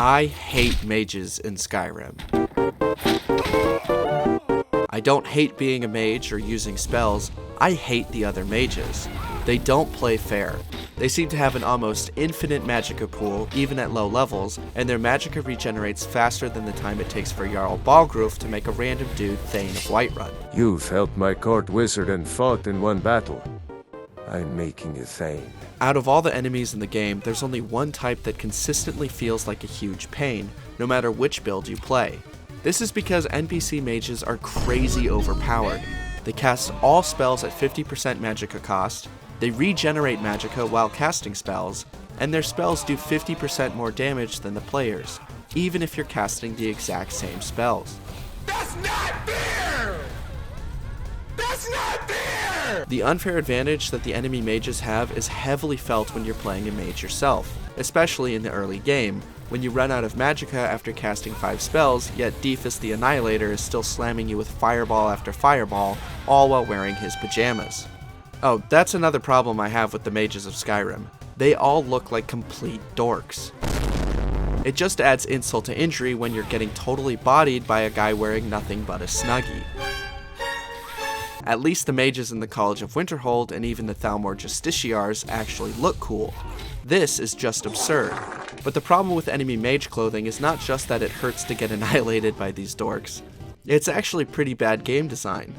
I hate mages in Skyrim. I don't hate being a mage or using spells, I hate the other mages. They don't play fair. They seem to have an almost infinite magicka pool, even at low levels, and their magicka regenerates faster than the time it takes for Jarl Balgruuf to make a random dude Thane of Whiterun. You've helped my Kart wizard and fought in one battle. I'm making you Thane. Out of all the enemies in the game, there's only one type that consistently feels like a huge pain, no matter which build you play. This is because NPC mages are crazy overpowered. They cast all spells at 50% magicka cost, they regenerate magicka while casting spells, and their spells do 50% more damage than the players, even if you're casting the exact same spells. That's not fair! That's not fair! The unfair advantage that the enemy mages have is heavily felt when you're playing a mage yourself, especially in the early game, when you run out of magicka after casting 5 spells, yet Defus the Annihilator is still slamming you with fireball after fireball, all while wearing his pajamas. Oh, that's another problem I have with the mages of Skyrim. They all look like complete dorks. It just adds insult to injury when you're getting totally bodied by a guy wearing nothing but a snuggie. At least the mages in the College of Winterhold and even the Thalmor Justiciars actually look cool. This is just absurd. But the problem with enemy mage clothing is not just that it hurts to get annihilated by these dorks. It's actually pretty bad game design.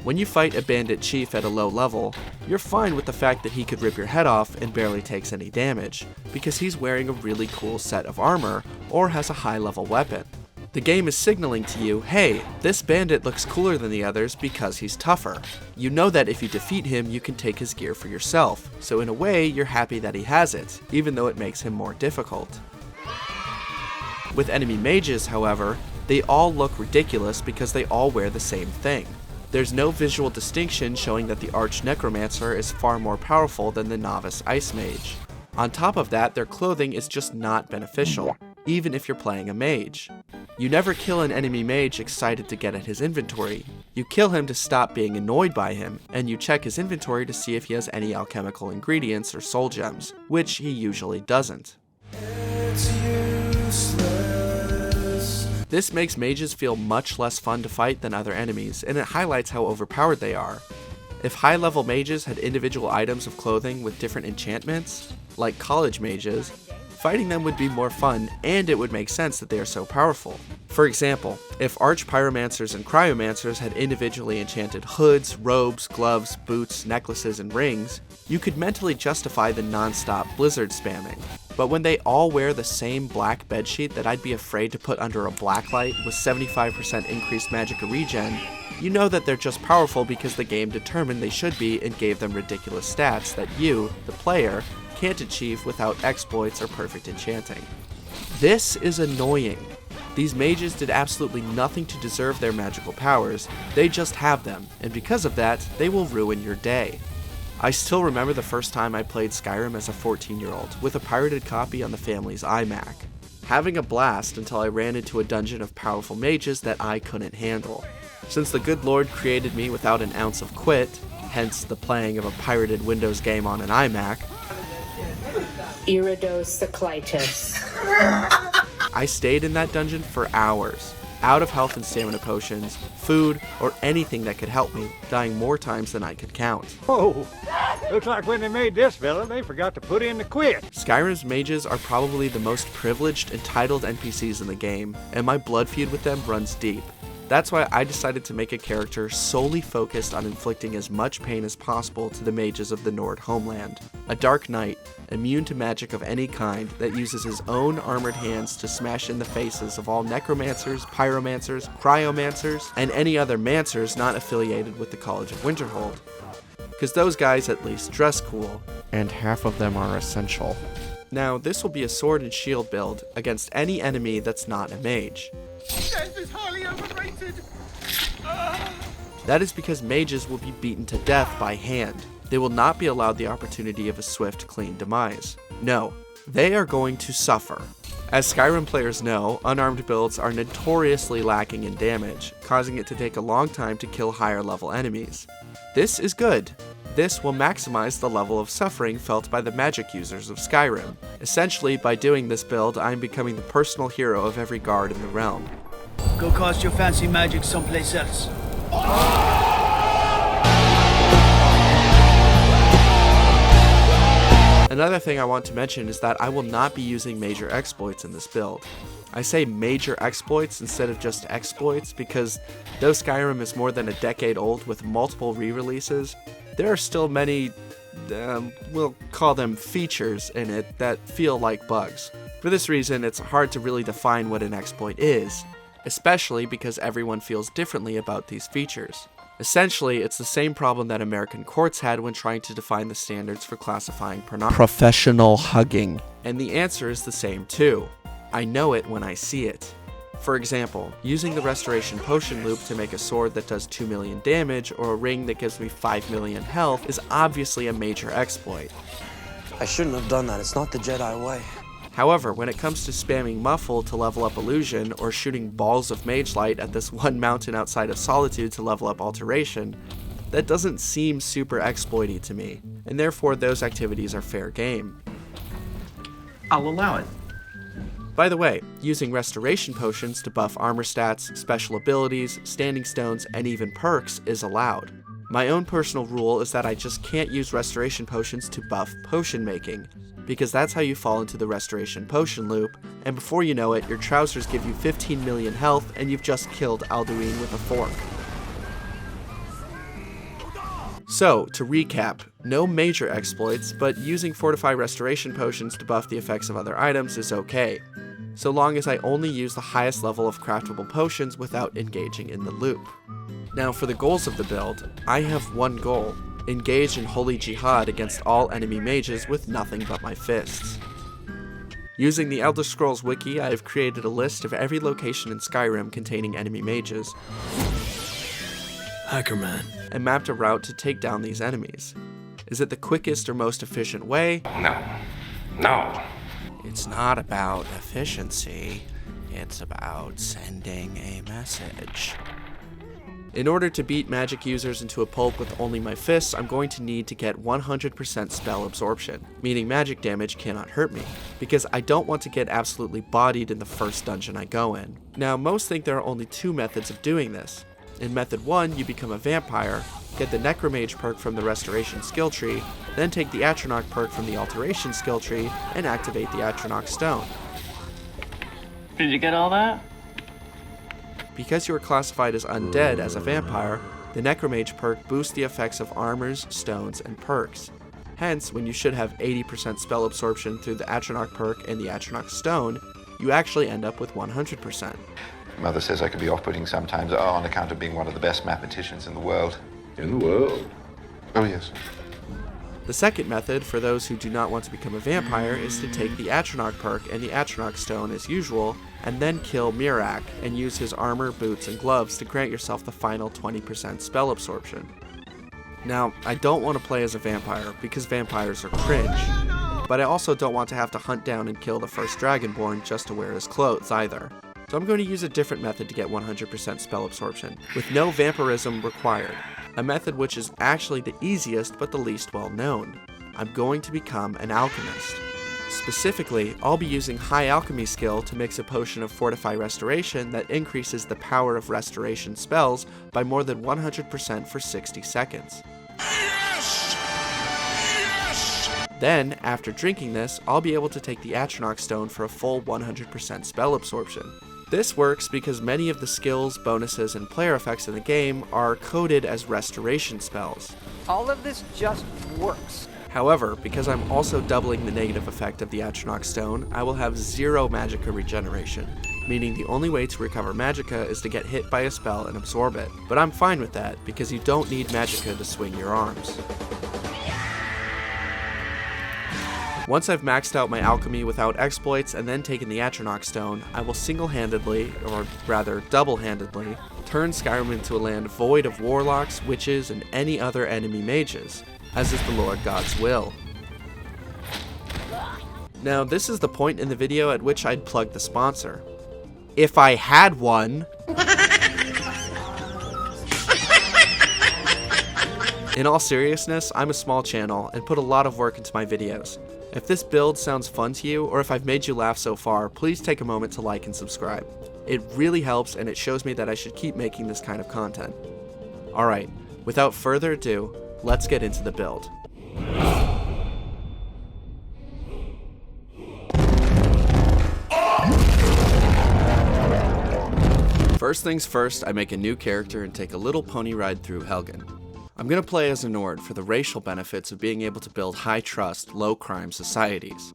When you fight a bandit chief at a low level, you're fine with the fact that he could rip your head off and barely takes any damage, because he's wearing a really cool set of armor or has a high level weapon. The game is signaling to you, hey, this bandit looks cooler than the others because he's tougher. You know that if you defeat him, you can take his gear for yourself, so in a way, you're happy that he has it, even though it makes him more difficult. With enemy mages, however, they all look ridiculous because they all wear the same thing. There's no visual distinction showing that the Arch Necromancer is far more powerful than the Novice Ice Mage. On top of that, their clothing is just not beneficial, even if you're playing a mage. You never kill an enemy mage excited to get at his inventory. You kill him to stop being annoyed by him, and you check his inventory to see if he has any alchemical ingredients or soul gems, which he usually doesn't. This makes mages feel much less fun to fight than other enemies, and it highlights how overpowered they are. If high-level mages had individual items of clothing with different enchantments, like college mages, fighting them would be more fun, and it would make sense that they are so powerful. For example, if Arch Pyromancers and Cryomancers had individually enchanted hoods, robes, gloves, boots, necklaces, and rings, you could mentally justify the non-stop blizzard spamming. But when they all wear the same black bedsheet that I'd be afraid to put under a blacklight with 75% increased magicka regen, you know that they're just powerful because the game determined they should be and gave them ridiculous stats that you, the player, can't achieve without exploits or perfect enchanting. This is annoying. These mages did absolutely nothing to deserve their magical powers, they just have them, and because of that, they will ruin your day. I still remember the first time I played Skyrim as a 14-year-old, with a pirated copy on the family's iMac. Having a blast until I ran into a dungeon of powerful mages that I couldn't handle. Since the good Lord created me without an ounce of quit, hence the playing of a pirated Windows game on an iMac, iridocyclitis. I stayed in that dungeon for hours, out of health and stamina potions, food, or anything that could help me, dying more times than I could count. Oh, looks like when they made this fella, they forgot to put in the quit. Skyrim's mages are probably the most privileged, entitled NPCs in the game, and my blood feud with them runs deep. That's why I decided to make a character solely focused on inflicting as much pain as possible to the mages of the Nord homeland. A dark knight, immune to magic of any kind, that uses his own armored hands to smash in the faces of all necromancers, pyromancers, cryomancers, and any other mancers not affiliated with the College of Winterhold. Because those guys at least dress cool, and half of them are essential. Now, this will be a sword and shield build against any enemy that's not a mage. Death is highly overrated! That is because mages will be beaten to death by hand. They will not be allowed the opportunity of a swift, clean demise. No, they are going to suffer. As Skyrim players know, unarmed builds are notoriously lacking in damage, causing it to take a long time to kill higher level enemies. This is good. This will maximize the level of suffering felt by the magic users of Skyrim. Essentially, by doing this build, I'm becoming the personal hero of every guard in the realm. Go cast your fancy magic someplace else. Another thing I want to mention is that I will not be using major exploits in this build. I say major exploits instead of just exploits because though Skyrim is more than a decade old with multiple re-releases, there are still many, we'll call them features in it that feel like bugs. For this reason, it's hard to really define what an exploit is, especially because everyone feels differently about these features. Essentially, it's the same problem that American courts had when trying to define the standards for classifying professional hugging. And the answer is the same too. I know it when I see it. For example, using the restoration potion loop to make a sword that does 2 million damage or a ring that gives me 5 million health is obviously a major exploit. I shouldn't have done that, it's not the Jedi way. However, when it comes to spamming Muffle to level up Illusion, or shooting balls of Mage Light at this one mountain outside of Solitude to level up Alteration, that doesn't seem super exploity to me, and therefore those activities are fair game. I'll allow it. By the way, using Restoration Potions to buff armor stats, special abilities, standing stones, and even perks is allowed. My own personal rule is that I just can't use Restoration Potions to buff potion making, because that's how you fall into the Restoration Potion loop, and before you know it, your trousers give you 15 million health and you've just killed Alduin with a fork. So, to recap, no major exploits, but using Fortify Restoration Potions to buff the effects of other items is okay, so long as I only use the highest level of craftable potions without engaging in the loop. Now for the goals of the build, I have one goal: engage in holy jihad against all enemy mages with nothing but my fists. Using the Elder Scrolls wiki, I have created a list of every location in Skyrim containing enemy mages, Hackerman. and mapped a route to take down these enemies. Is it the quickest or most efficient way? No. It's not about efficiency, it's about sending a message. In order to beat magic users into a pulp with only my fists, I'm going to need to get 100% Spell Absorption, meaning magic damage cannot hurt me, because I don't want to get absolutely bodied in the first dungeon I go in. Now, most think there are only two methods of doing this. In method 1, you become a vampire, get the Necromage perk from the Restoration skill tree, then take the Atronach perk from the Alteration skill tree, and activate the Atronach Stone. Did you get all that? Because you are classified as undead as a vampire, the Necromage perk boosts the effects of armors, stones, and perks. Hence, when you should have 80% spell absorption through the Atronach perk and the Atronach Stone, you actually end up with 100%. Mother says I could be off-putting sometimes on account of being one of the best mathematicians in the world. In the world? Oh, yes. The second method, for those who do not want to become a vampire, is to take the Atronach perk and the Atronach Stone as usual, and then kill Mirak, and use his armor, boots, and gloves to grant yourself the final 20% spell absorption. Now, I don't want to play as a vampire, because vampires are cringe, but I also don't want to have to hunt down and kill the first Dragonborn just to wear his clothes either. So I'm going to use a different method to get 100% spell absorption, with no vampirism required. A method which is actually the easiest but the least well known. I'm going to become an alchemist. Specifically, I'll be using high alchemy skill to mix a potion of Fortify Restoration that increases the power of restoration spells by more than 100% for 60 seconds. Yes! Yes! Then, after drinking this, I'll be able to take the Atronach Stone for a full 100% spell absorption. This works because many of the skills, bonuses, and player effects in the game are coded as restoration spells. All of this just works. However, because I'm also doubling the negative effect of the Atronach Stone, I will have 0 magicka regeneration, meaning the only way to recover magicka is to get hit by a spell and absorb it. But I'm fine with that, because you don't need magicka to swing your arms. Once I've maxed out my alchemy without exploits and then taken the Atronach Stone, I will single-handedly, or rather double-handedly, turn Skyrim into a land void of warlocks, witches, and any other enemy mages, as is the Lord God's will. Now, this is the point in the video at which I'd plug the sponsor. If I had one. In all seriousness, I'm a small channel and put a lot of work into my videos. If this build sounds fun to you, or if I've made you laugh so far, please take a moment to like and subscribe. It really helps, and it shows me that I should keep making this kind of content. Alright, without further ado, let's get into the build. First things first, I make a new character and take a little pony ride through Helgen. I'm going to play as a Nord for the racial benefits of being able to build high-trust, low-crime societies.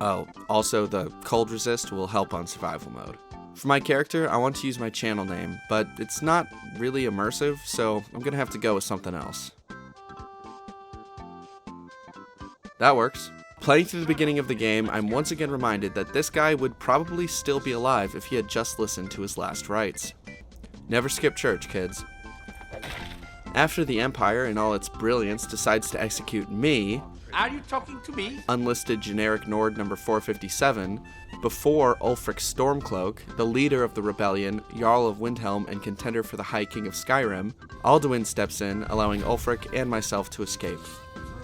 Oh, also the cold resist will help on survival mode. For my character, I want to use my channel name, but it's not really immersive, so I'm going to have to go with something else. That works. Playing through the beginning of the game, I'm once again reminded that this guy would probably still be alive if he had just listened to his last rites. Never skip church, kids. After the Empire, in all its brilliance, decides to execute me, Are you talking to me? unlisted generic Nord number 457, before Ulfric Stormcloak, the leader of the rebellion, Jarl of Windhelm and contender for the High King of Skyrim, Alduin steps in, allowing Ulfric and myself to escape.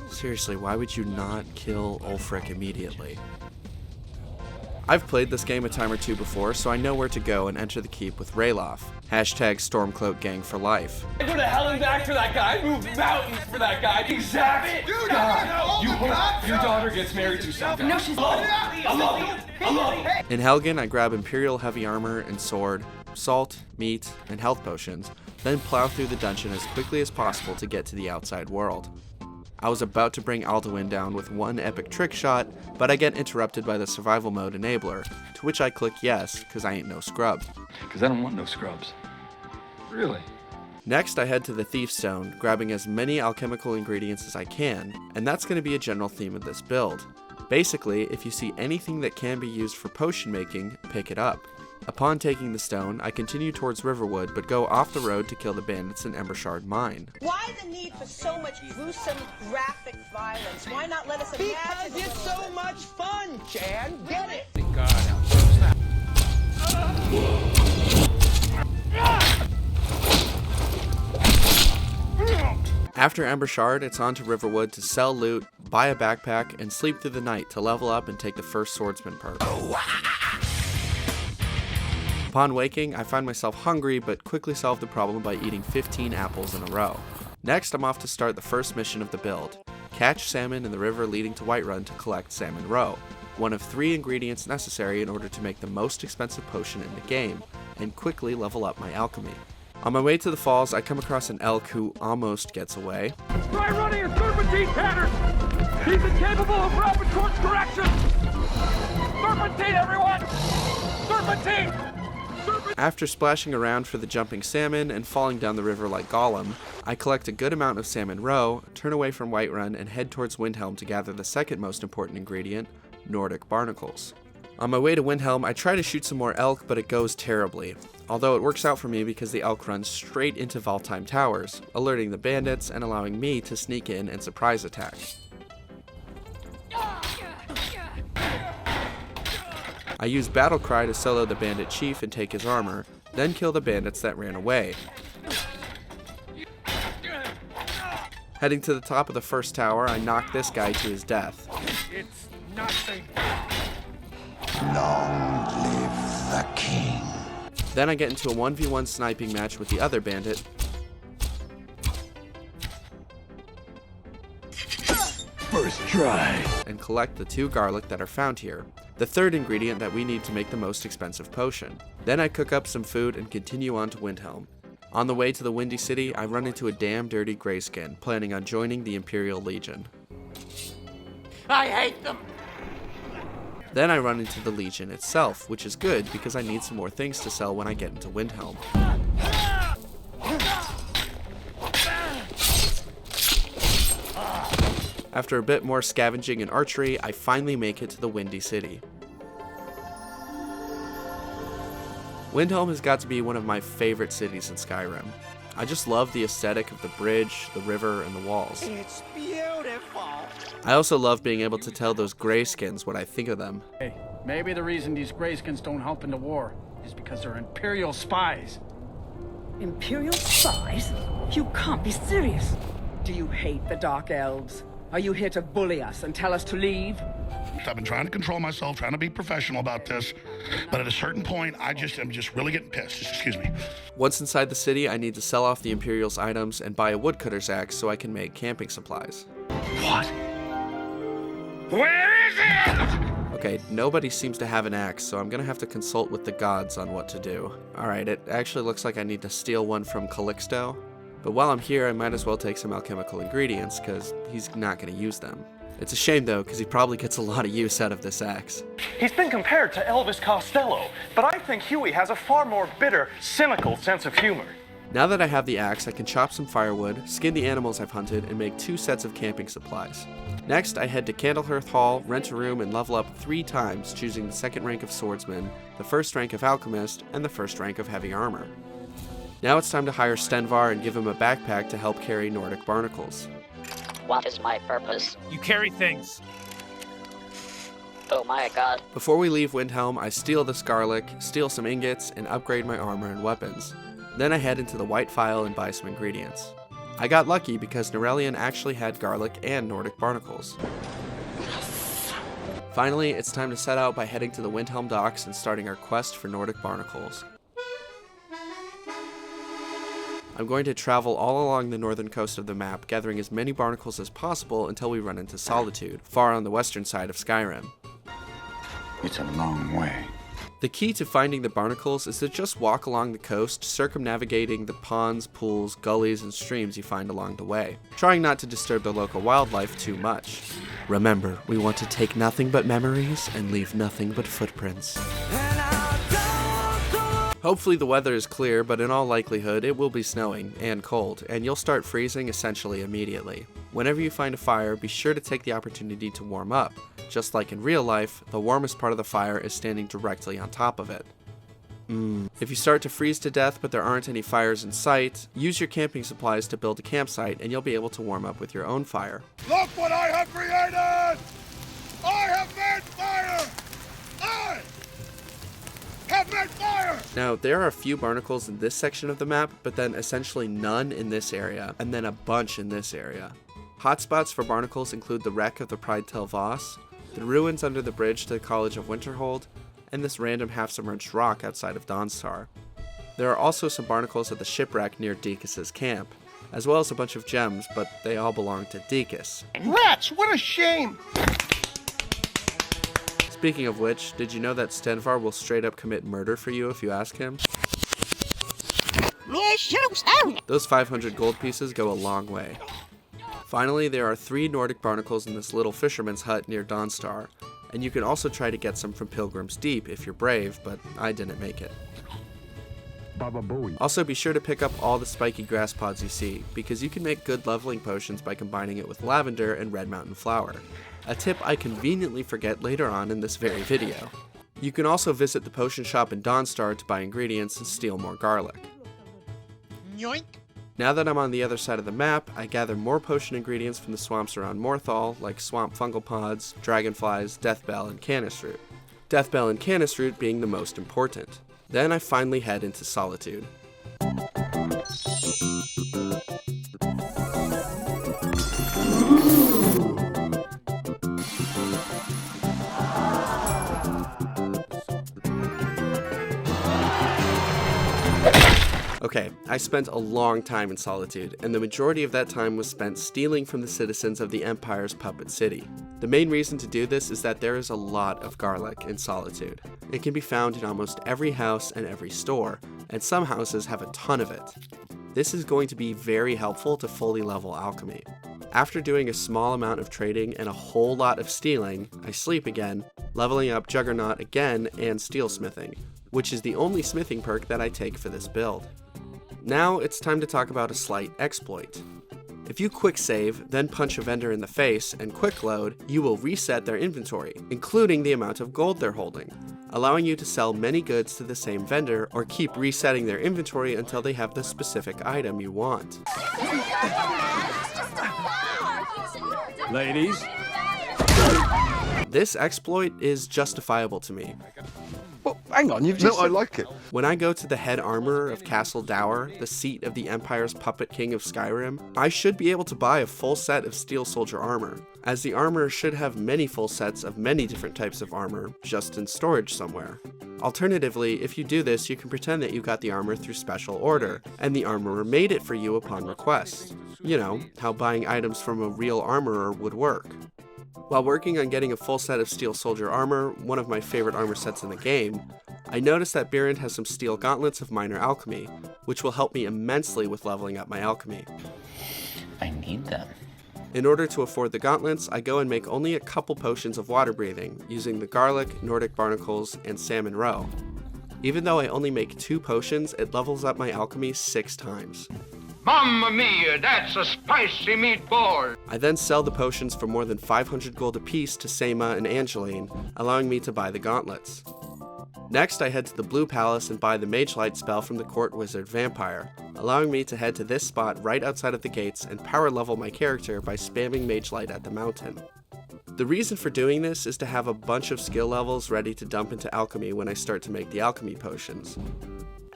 Seriously, why would you not kill Ulfric immediately? I've played this game a time or two before, so I know where to go and enter the keep with Ralof. Hashtag Stormcloak Gang for life. I go to hell and back for that guy. I move mountains for that guy. Exactly. Dude, You hope your daughter gets married to something. No, she's I love you. In Helgen, I grab Imperial heavy armor and sword, salt, meat, and health potions, then plow through the dungeon as quickly as possible to get to the outside world. I was about to bring Alduin down with one epic trick shot, but I get interrupted by the survival mode enabler, to which I click yes, cause I ain't no scrub. Because I don't want no scrubs. Really? Next, I head to the Thief Stone, grabbing as many alchemical ingredients as I can, and that's going to be a general theme of this build. Basically, if you see anything that can be used for potion making, pick it up. Upon taking the stone, I continue towards Riverwood, but go off the road to kill the bandits in Embershard Mine. Why the need for so much gruesome, graphic violence? Why not let us imagine? Because it's so much fun, Jan. Get it? Thank God. How close that? After Embershard, it's on to Riverwood to sell loot, buy a backpack, and sleep through the night to level up and take the first swordsman perk. Upon waking, I find myself hungry, but quickly solve the problem by eating 15 apples in a row. Next, I'm off to start the first mission of the build. Catch salmon in the river leading to Whiterun to collect Salmon Roe, one of 3 ingredients necessary in order to make the most expensive potion in the game, and quickly level up my alchemy. On my way to the falls, I come across an elk who almost gets away. Try running a serpentine pattern. He's incapable of rapid course correction. Serpentine, everyone! Serpentine! After splashing around for the jumping salmon and falling down the river like Gollum, I collect a good amount of Salmon Roe, turn away from Whiterun, and head towards Windhelm to gather the second most important ingredient, Nordic Barnacles. On my way to Windhelm, I try to shoot some more elk, but it goes terribly. Although it works out for me because the elk runs straight into Valtheim Towers, alerting the bandits and allowing me to sneak in and surprise attack. I use Battle Cry to solo the bandit chief and take his armor, then kill the bandits that ran away. Heading to the top of the first tower, I knock this guy to his death. It's nothing. Long live the king. Then I get into a 1v1 sniping match with the other bandit. First try. And collect the 2 garlic that are found here, the third ingredient that we need to make the most expensive potion. Then I cook up some food and continue on to Windhelm. On the way to the Windy City, I run into a damn dirty Greyskin, planning on joining the Imperial Legion. I hate them. Then I run into the Legion itself, which is good because I need some more things to sell when I get into Windhelm. After a bit more scavenging and archery, I finally make it to the Windy City. Windhelm has got to be one of my favorite cities in Skyrim. I just love the aesthetic of the bridge, the river, and the walls. It's beautiful. I also love being able to tell those Greyskins what I think of them. Hey, maybe the reason these Greyskins don't help in the war is because they're Imperial spies. Imperial spies? You can't be serious. Do you hate the Dark Elves? Are you here to bully us and tell us to leave? I've been trying to control myself, trying to be professional about this, but at a certain point, I'm just really getting pissed. Excuse me. Once inside the city, I need to sell off the Imperial's items and buy a woodcutter's axe so I can make camping supplies. What? Where is it? Okay, nobody seems to have an axe, so I'm gonna have to consult with the gods on what to do. Alright, it actually looks like I need to steal one from Calixto, but while I'm here, I might as well take some alchemical ingredients, because he's not gonna use them. It's a shame though, because he probably gets a lot of use out of this axe. He's been compared to Elvis Costello, but I think Huey has a far more bitter, cynical sense of humor. Now that I have the axe, I can chop some firewood, skin the animals I've hunted, and make 2 sets of camping supplies. Next, I head to Candlehearth Hall, rent a room, and level up 3 times, choosing the 2nd rank of Swordsman, the 1st rank of Alchemist, and the 1st rank of Heavy Armor. Now it's time to hire Stenvar and give him a backpack to help carry Nordic Barnacles. What is my purpose? You carry things. Oh my god. Before we leave Windhelm, I steal this garlic, steal some ingots, and upgrade my armor and weapons. Then I head into the White Phial and buy some ingredients. I got lucky because Norelian actually had garlic and Nordic Barnacles. Finally, it's time to set out by heading to the Windhelm docks and starting our quest for Nordic Barnacles. I'm going to travel all along the northern coast of the map, gathering as many barnacles as possible until we run into Solitude, far on the western side of Skyrim. It's a long way. The key to finding the barnacles is to just walk along the coast, circumnavigating the ponds, pools, gullies, and streams you find along the way, trying not to disturb the local wildlife too much. Remember, we want to take nothing but memories and leave nothing but footprints. Hopefully the weather is clear, but in all likelihood it will be snowing and cold, and you'll start freezing essentially immediately. Whenever you find a fire, be sure to take the opportunity to warm up. Just like in real life, the warmest part of the fire is standing directly on top of it. If you start to freeze to death but there aren't any fires in sight, use your camping supplies to build a campsite and you'll be able to warm up with your own fire. Look what I have created! I have made fire! I have made fire! Now, there are a few barnacles in this section of the map, but then essentially none in this area, and then a bunch in this area. Hotspots for barnacles include the wreck of the Pride Tel Voss, the ruins under the bridge to the College of Winterhold, and this random half-submerged rock outside of Dawnstar. There are also some barnacles at the shipwreck near Deacus's camp, as well as a bunch of gems, but they all belong to Deacus. Rats, what a shame! Speaking of which, did you know that Stenvar will straight up commit murder for you if you ask him? Those 500 gold pieces go a long way. Finally, there are 3 Nordic barnacles in this little fisherman's hut near Dawnstar, and you can also try to get some from Pilgrim's Deep if you're brave, but I didn't make it. Also, be sure to pick up all the spiky grass pods you see, because you can make good leveling potions by combining it with lavender and red mountain flower, a tip I conveniently forget later on in this very video. You can also visit the potion shop in Dawnstar to buy ingredients and steal more garlic. Yoink. Now that I'm on the other side of the map, I gather more potion ingredients from the swamps around Morthal, like swamp fungal pods, dragonflies, deathbell, and canis root. Deathbell and canis root being the most important. Then I finally head into Solitude. Okay, I spent a long time in Solitude, and the majority of that time was spent stealing from the citizens of the Empire's puppet city. The main reason to do this is that there is a lot of garlic in Solitude. It can be found in almost every house and every store, and some houses have a ton of it. This is going to be very helpful to fully level alchemy. After doing a small amount of trading and a whole lot of stealing, I sleep again, leveling up Juggernaut again and steelsmithing, which is the only smithing perk that I take for this build. Now it's time to talk about a slight exploit. If you quick save, then punch a vendor in the face and quick load, you will reset their inventory, including the amount of gold they're holding, allowing you to sell many goods to the same vendor or keep resetting their inventory until they have the specific item you want. Ladies? This exploit is justifiable to me. Well, Hang on, you've just... No, I like it. When I go to the head armorer of Castle Dour, the seat of the Empire's puppet king of Skyrim, I should be able to buy a full set of steel soldier armor, as the armorer should have many full sets of many different types of armor, just in storage somewhere. Alternatively, if you do this, you can pretend that you got the armor through special order, and the armorer made it for you upon request. You know, how buying items from a real armorer would work. While working on getting a full set of steel soldier armor, one of my favorite armor sets in the game, I noticed that Birand has some steel gauntlets of minor alchemy, which will help me immensely with leveling up my alchemy. I need them. In order to afford the gauntlets, I go and make only a couple potions of water breathing, using the Garlic, Nordic Barnacles, and Salmon Roe. Even though I only make 2 potions, it levels up my alchemy 6 times. Mamma mia, that's a spicy meatball! I then sell the potions for more than 500 gold apiece to Seima and Angeline, allowing me to buy the gauntlets. Next, I head to the Blue Palace and buy the Mage Light spell from the Court Wizard Vampire, allowing me to head to this spot right outside of the gates and power level my character by spamming Mage Light at the mountain. The reason for doing this is to have a bunch of skill levels ready to dump into alchemy when I start to make the alchemy potions.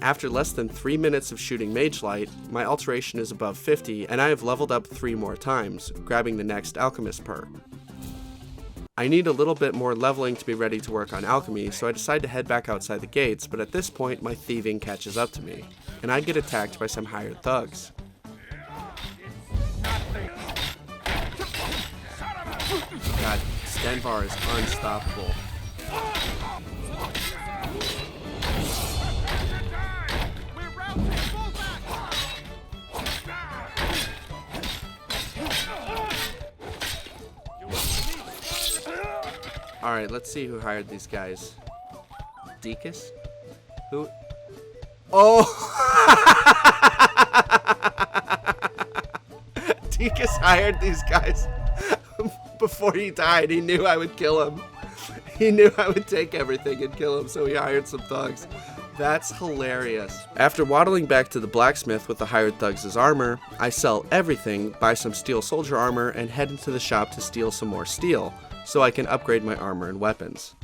After less than 3 minutes of shooting Mage Light, my alteration is above 50 and I have leveled up 3 more times, grabbing the next Alchemist perk. I need a little bit more leveling to be ready to work on alchemy, so I decide to head back outside the gates, but at this point my thieving catches up to me, and I get attacked by some hired thugs. God, Stenvar is unstoppable. Alright, let's see who hired these guys. Deacus? Who? Oh! Deacus hired these guys before he died. He knew I would kill him. He knew I would take everything and kill him, so he hired some thugs. That's hilarious. After waddling back to the blacksmith with the hired thugs' armor, I sell everything, buy some steel soldier armor, and head into the shop to steal some more steel, so I can upgrade my armor and weapons.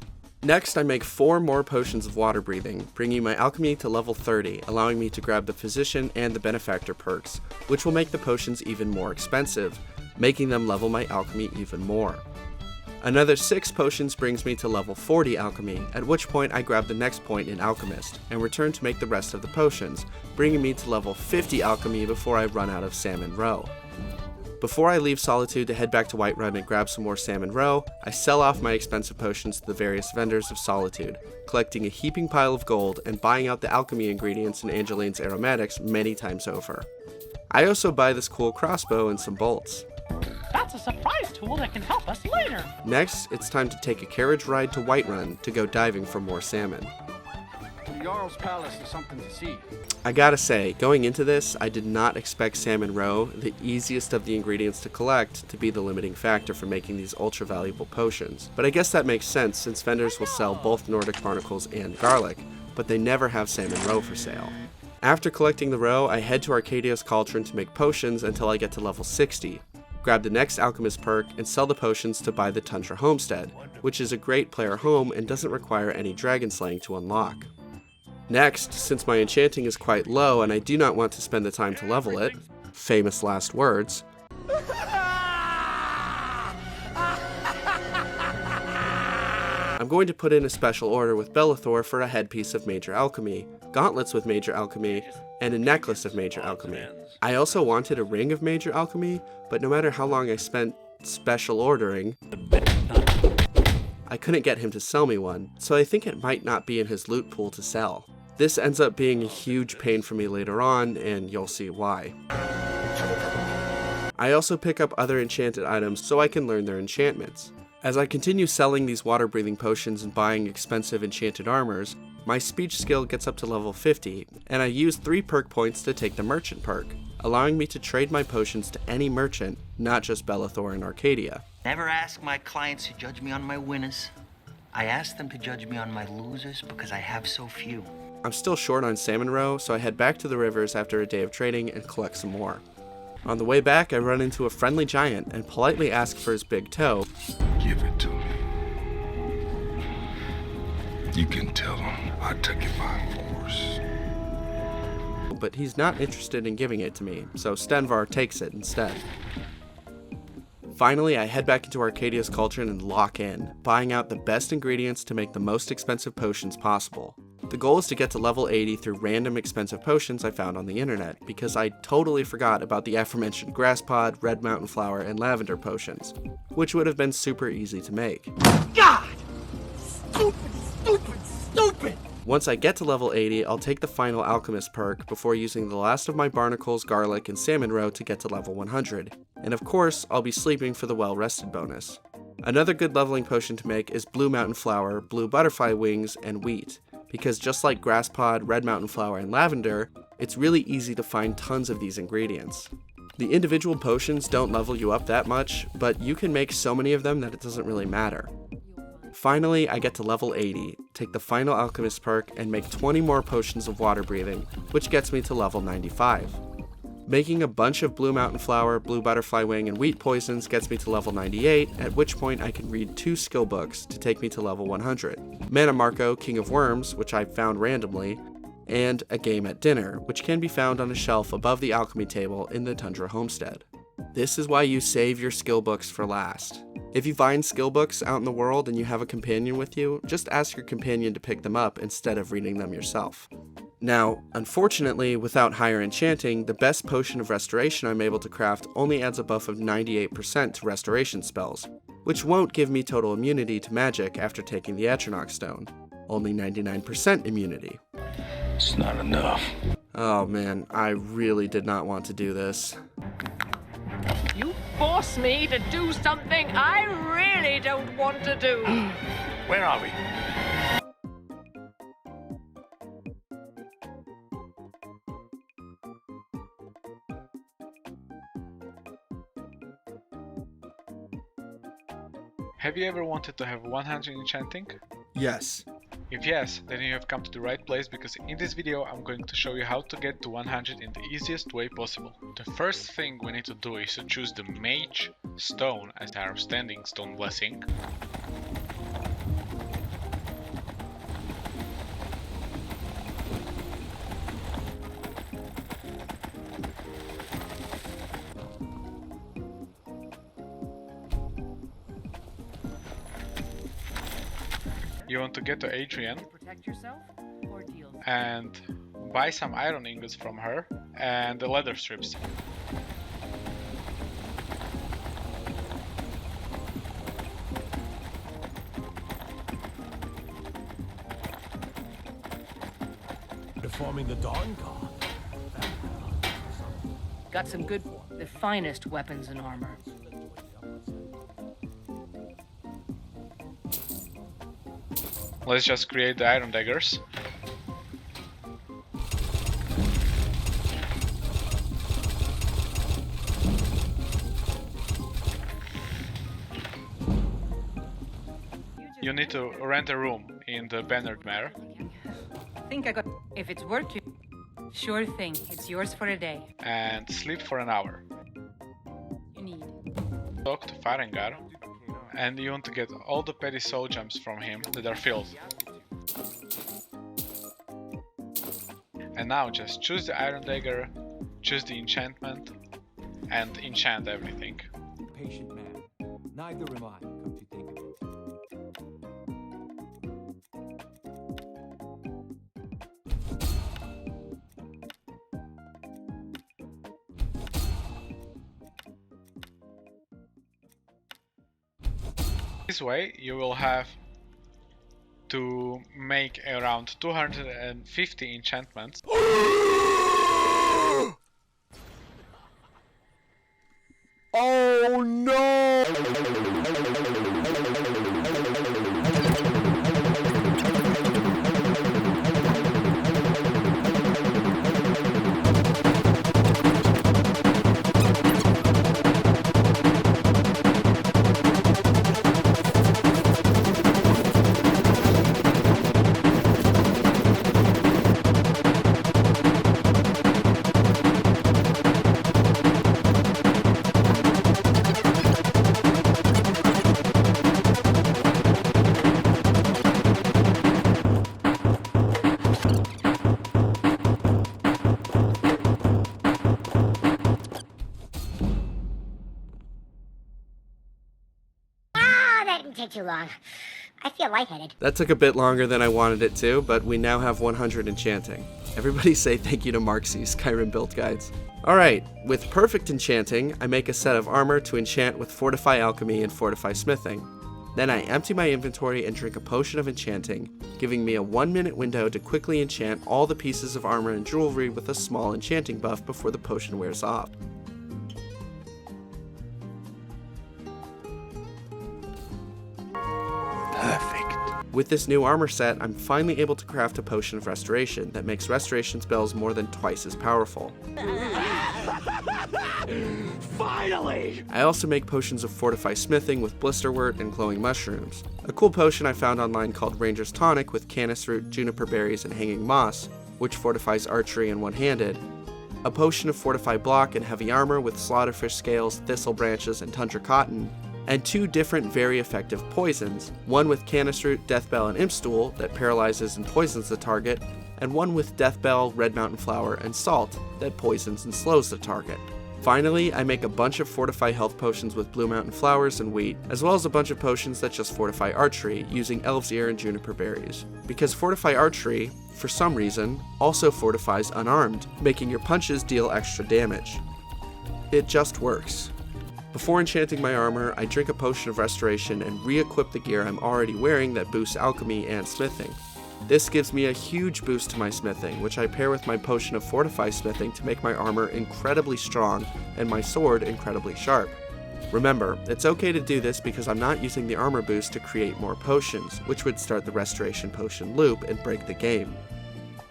Next, I make 4 more potions of water breathing, bringing my alchemy to level 30, allowing me to grab the physician and the benefactor perks, which will make the potions even more expensive, making them level my alchemy even more. Another 6 potions brings me to level 40 alchemy, at which point I grab the next point in alchemist, and return to make the rest of the potions, bringing me to level 50 alchemy before I run out of Salmon Roe. Before I leave Solitude to head back to Whiterun and grab some more Salmon Roe, I sell off my expensive potions to the various vendors of Solitude, collecting a heaping pile of gold and buying out the alchemy ingredients in Angeline's aromatics many times over. I also buy this cool crossbow and some bolts. That's a surprise tool that can help us later. Next, it's time to take a carriage ride to Whiterun to go diving for more salmon. The Jarl's Palace is something to see. I gotta say, going into this, I did not expect Salmon Roe, the easiest of the ingredients to collect, to be the limiting factor for making these ultra valuable potions. But I guess that makes sense since vendors will sell both Nordic Barnacles and Garlic, but they never have Salmon Roe for sale. After collecting the roe, I head to Arcadia's Cauldron to make potions until I get to level 60. Grab the next alchemist perk and sell the potions to buy the Tundra Homestead, which is a great player home and doesn't require any dragon slaying to unlock. Next, since my enchanting is quite low and I do not want to spend the time to level it, famous last words, I'm going to put in a special order with Bellathor for a headpiece of Major Alchemy, gauntlets with Major Alchemy, and a necklace of Major Alchemy. I also wanted a ring of Major Alchemy, but no matter how long I spent special ordering, I couldn't get him to sell me one, so I think it might not be in his loot pool to sell. This ends up being a huge pain for me later on, and you'll see why. I also pick up other enchanted items so I can learn their enchantments. As I continue selling these water-breathing potions and buying expensive enchanted armors, my speech skill gets up to level 50, and I use 3 perk points to take the merchant perk, allowing me to trade my potions to any merchant, not just Bellathor and Arcadia. Never ask my clients to judge me on my winners. I ask them to judge me on my losers because I have so few. I'm still short on Salmon Roe, so I head back to the rivers after a day of trading and collect some more. On the way back, I run into a friendly giant and politely ask for his big toe. Give it to me. You can tell him I took it by force. But he's not interested in giving it to me, so Stenvar takes it instead. Finally, I head back into Arcadia's cauldron and lock in, buying out the best ingredients to make the most expensive potions possible. The goal is to get to level 80 through random expensive potions I found on the internet, because I totally forgot about the aforementioned grass pod, red mountain flower, and lavender potions, which would have been super easy to make. God! Stupid! Once I get to level 80, I'll take the final alchemist perk before using the last of my barnacles, garlic, and salmon roe to get to level 100. And of course, I'll be sleeping for the well-rested bonus. Another good leveling potion to make is blue mountain flower, blue butterfly wings, and wheat, because just like grass pod, red mountain flower, and lavender, it's really easy to find tons of these ingredients. The individual potions don't level you up that much, but you can make so many of them that it doesn't really matter. Finally, I get to level 80, take the final alchemist perk, and make 20 more potions of water breathing, which gets me to level 95. Making a bunch of blue mountain flower, blue butterfly wing, and wheat poisons gets me to level 98, at which point I can read 2 skill books to take me to level 100. Mana Marco, King of Worms, which I found randomly, and A Game at Dinner, which can be found on a shelf above the alchemy table in the Tundra Homestead. This is why you save your skill books for last. If you find skill books out in the world and you have a companion with you, just ask your companion to pick them up instead of reading them yourself. Now, unfortunately, without higher enchanting, the best potion of restoration I'm able to craft only adds a buff of 98% to restoration spells, which won't give me total immunity to magic after taking the Atronach Stone. Only 99% immunity. It's not enough. Oh man, I really did not want to do this. You force me to do something I really don't want to do. Where are we? Have you ever wanted to have 100 enchanting? Yes. If yes, then you have come to the right place, because in this video I'm going to show you how to get to 100 in the easiest way possible. The first thing we need to do is to choose the Mage stone as our standing stone blessing. You want to get to Adrian and buy some iron ingots from her and the leather strips. Performing the Dawn Call. Got some good, the finest weapons and armor. Let's just create the iron daggers. You need to rent a room in the Bannered Mare. Think I got. If it's worth it, sure thing. It's yours for a day. And sleep for an hour. You need. Talk to Farengar, and you want to get all the petty soul gems from him that are filled. And now just choose the iron dagger, choose the enchantment, and enchant everything. Patient man. Neither am I, come to think of it. This way you will have to make around 250 enchantments. Oh no! didn't take too long. I feel lightheaded. That took a bit longer than I wanted it to, but we now have 100 enchanting. Everybody say thank you to Marksy, Skyrim build guides. Alright, with perfect enchanting, I make a set of armor to enchant with Fortify Alchemy and Fortify Smithing. Then I empty my inventory and drink a potion of enchanting, giving me a 1-minute window to quickly enchant all the pieces of armor and jewelry with a small enchanting buff before the potion wears off. Perfect. With this new armor set, I'm finally able to craft a potion of restoration that makes restoration spells more than twice as powerful. Finally! I also make potions of Fortify Smithing with Blisterwort and Glowing Mushrooms. A cool potion I found online called Ranger's Tonic with Canis Root, Juniper Berries, and Hanging Moss, which fortifies archery and one-handed. A potion of Fortify Block and Heavy Armor with Slaughterfish Scales, Thistle Branches, and Tundra Cotton. And 2 different very effective poisons, one with Canis Root, Deathbell, and Impstool that paralyzes and poisons the target, and one with Deathbell, Red Mountain Flower, and Salt that poisons and slows the target. Finally, I make a bunch of Fortify Health Potions with Blue Mountain Flowers and Wheat, as well as a bunch of potions that just fortify archery, using Elf's Ear and Juniper Berries. Because Fortify Archery, for some reason, also fortifies unarmed, making your punches deal extra damage. It just works. Before enchanting my armor, I drink a potion of restoration and re-equip the gear I'm already wearing that boosts alchemy and smithing. This gives me a huge boost to my smithing, which I pair with my potion of Fortify Smithing to make my armor incredibly strong and my sword incredibly sharp. Remember, it's okay to do this because I'm not using the armor boost to create more potions, which would start the restoration potion loop and break the game.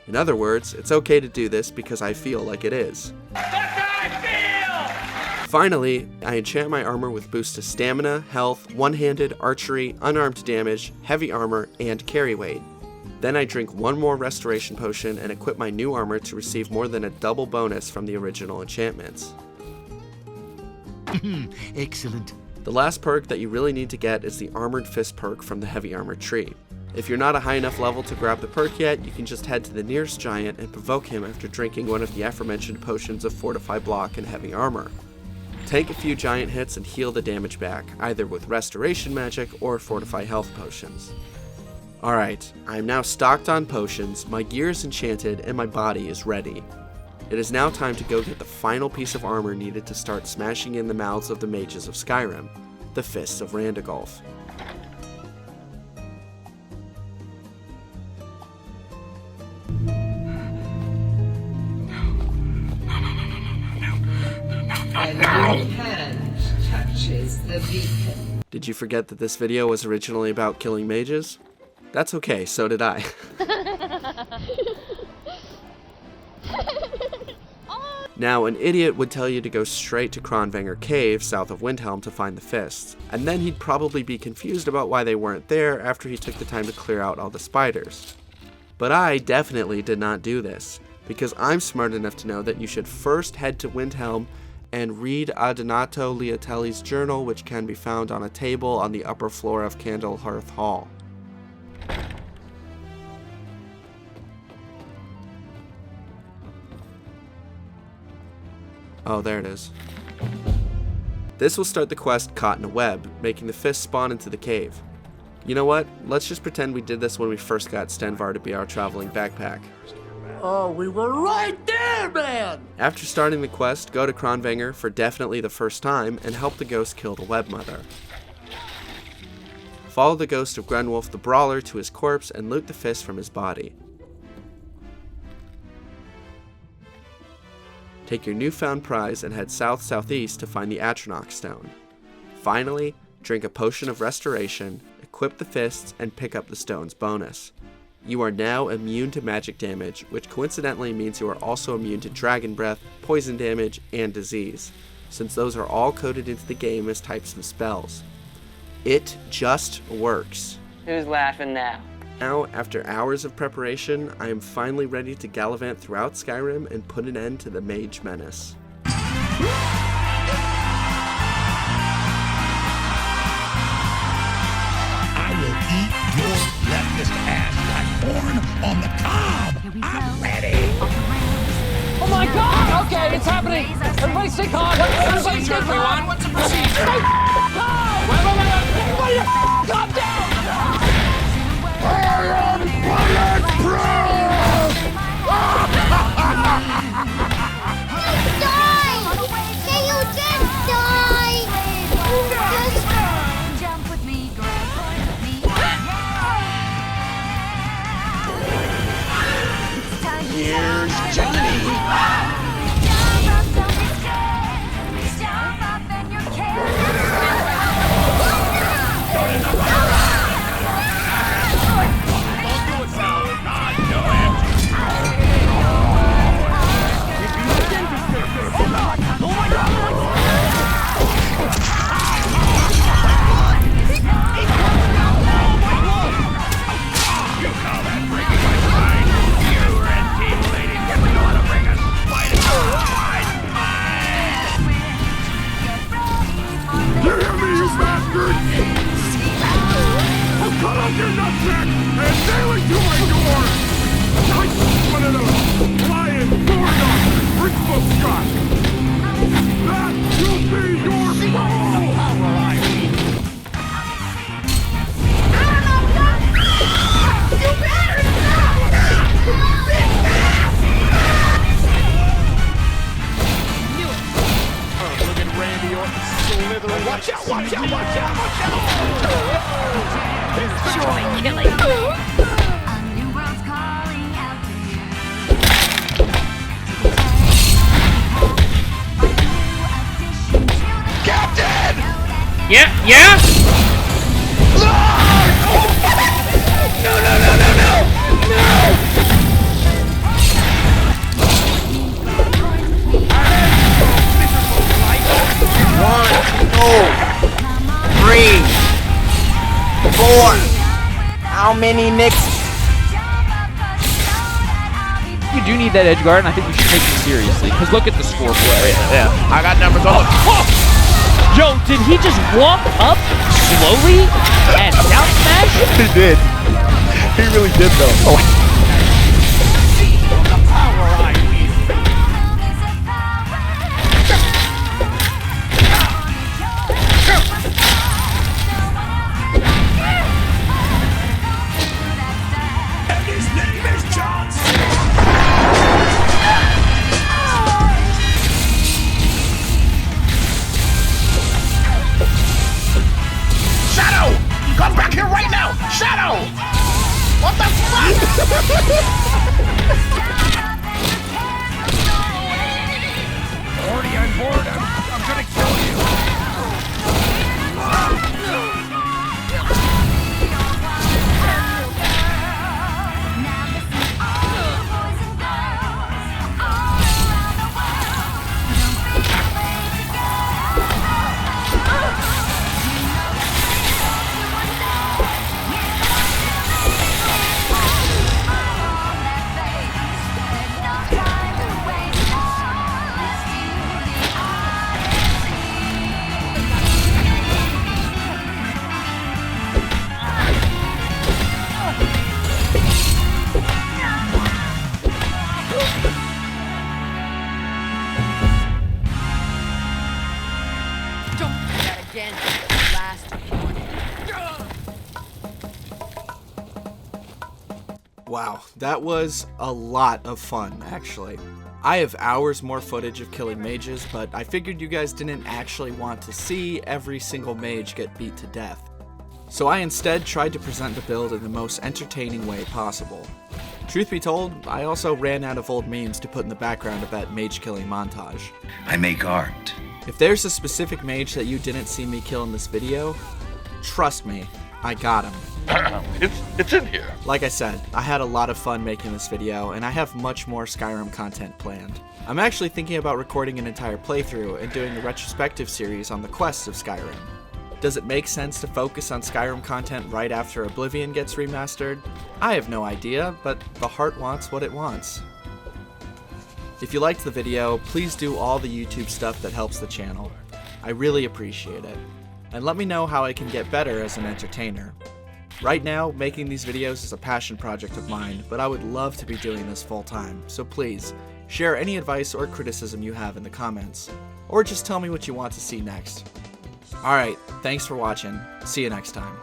In other words, it's okay to do this because I feel like it is. Finally, I enchant my armor with boosts to stamina, health, one-handed, archery, unarmed damage, heavy armor, and carry weight. Then I drink 1 more restoration potion and equip my new armor to receive more than a double bonus from the original enchantments. Excellent. The last perk that you really need to get is the Armored Fist perk from the Heavy Armor tree. If you're not a high enough level to grab the perk yet, you can just head to the nearest giant and provoke him after drinking one of the aforementioned potions of Fortify Block and Heavy Armor. Tank a few giant hits and heal the damage back, either with Restoration Magic or Fortify Health Potions. Alright, I am now stocked on potions, my gear is enchanted, and my body is ready. It is now time to go get the final piece of armor needed to start smashing in the mouths of the mages of Skyrim, the Fists of Randagulf. And your hand touches the beacon. Did you forget that this video was originally about killing mages? That's okay, so did I. Now, an idiot would tell you to go straight to Kronvanger Cave, south of Windhelm, to find the fists, and then he'd probably be confused about why they weren't there after he took the time to clear out all the spiders. But I definitely did not do this, because I'm smart enough to know that you should first head to Windhelm and read Adonato Liatelli's journal, which can be found on a table on the upper floor of Candlehearth Hall. Oh, there it is. This will start the quest Caught in a Web, making the fists spawn into the cave. You know what? Let's just pretend we did this when we first got Stenvar to be our traveling backpack. Oh, we were right there, man! After starting the quest, go to Kronvanger for definitely the first time and help the ghost kill the Web Mother. Follow the ghost of Grenwolf the Brawler to his corpse and loot the fist from his body. Take your newfound prize and head south-southeast to find the Atronach Stone. Finally, drink a potion of restoration, equip the fists, and pick up the stone's bonus. You are now immune to magic damage, which coincidentally means you are also immune to dragon breath, poison damage, and disease, since those are all coded into the game as types of spells. It just works. Who's laughing now? Now, after hours of preparation, I am finally ready to gallivant throughout Skyrim and put an end to the Mage menace. I will eat your leftist ass like corn on the cob. I'm ready. Oh my God! Okay, it's happening. Everybody stay calm. Everybody stay calm. What's the procedure? Wait. Everybody, immediately. Captain! Yeah, yeah? No, no, no, no, no! No! 1, 2, 3, 4. How many nicks? You do need that edge guard, and I think you should take it seriously. Because look at the scoreboard right now. Yeah, I got numbers on. Yo, did he just walk up slowly and down smash? He did. He really did, though. Oh. Come back here right now! Shadow! What the fuck? Already on board, I'm gonna kill you! Wow, that was a lot of fun, actually. I have hours more footage of killing mages, but I figured you guys didn't actually want to see every single mage get beat to death. So I instead tried to present the build in the most entertaining way possible. Truth be told, I also ran out of old memes to put in the background of that mage killing montage. I make art. If there's a specific mage that you didn't see me kill in this video, trust me, I got him. It's in here. Like I said, I had a lot of fun making this video, and I have much more Skyrim content planned. I'm actually thinking about recording an entire playthrough and doing a retrospective series on the quests of Skyrim. Does it make sense to focus on Skyrim content right after Oblivion gets remastered? I have no idea, but the heart wants what it wants. If you liked the video, please do all the YouTube stuff that helps the channel. I really appreciate it. And let me know how I can get better as an entertainer. Right now, making these videos is a passion project of mine, but I would love to be doing this full time, so please, share any advice or criticism you have in the comments, or just tell me what you want to see next. Alright, thanks for watching. See you next time.